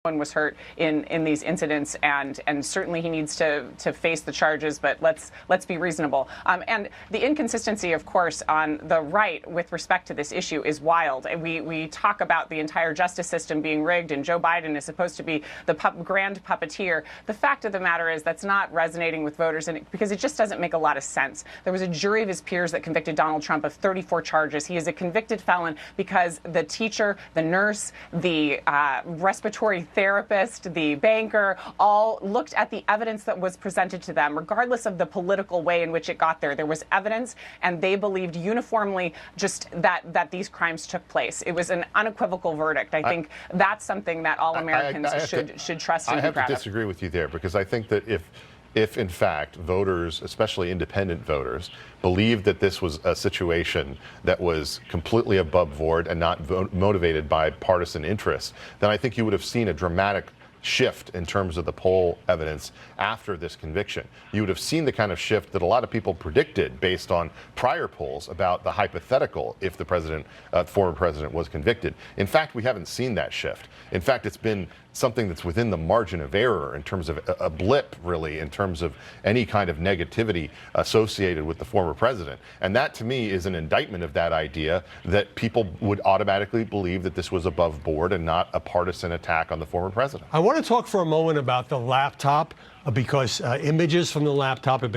one was hurt in these incidents, and certainly he needs to face the charges, but let's be reasonable. And the inconsistency, of course, on the right with respect to this issue is wild. We talk about the entire justice system being rigged, and Joe Biden is supposed to be the grand puppeteer. The fact of the matter is that's not resonating with voters, and because it just doesn't make a lot of sense. There was a jury of his peers that convicted Donald Trump of 34 charges. He is a convicted felon because the teacher, the nurse, the respiratory therapist, the banker, all looked at the evidence that was presented to them, regardless of the political way in which it got there. There was evidence, and they believed uniformly just that these crimes took place. It was an unequivocal verdict. I think that's something that all Americans should trust and be proud of. I have to disagree with you there, because I think that if in fact voters, especially independent voters, believed that this was a situation that was completely above board and not motivated by partisan interests, then I think you would have seen a dramatic shift in terms of the poll evidence after this conviction. You would have seen the kind of shift that a lot of people predicted based on prior polls about the hypothetical if the former president was convicted. In fact, we haven't seen that shift. In fact, it's been something that's within the margin of error in terms of a blip, really, in terms of any kind of negativity associated with the former president. And that, to me, is an indictment of that idea that people would automatically believe that this was above board and not a partisan attack on the former president. I want to talk for a moment about the laptop, because images from the laptop have been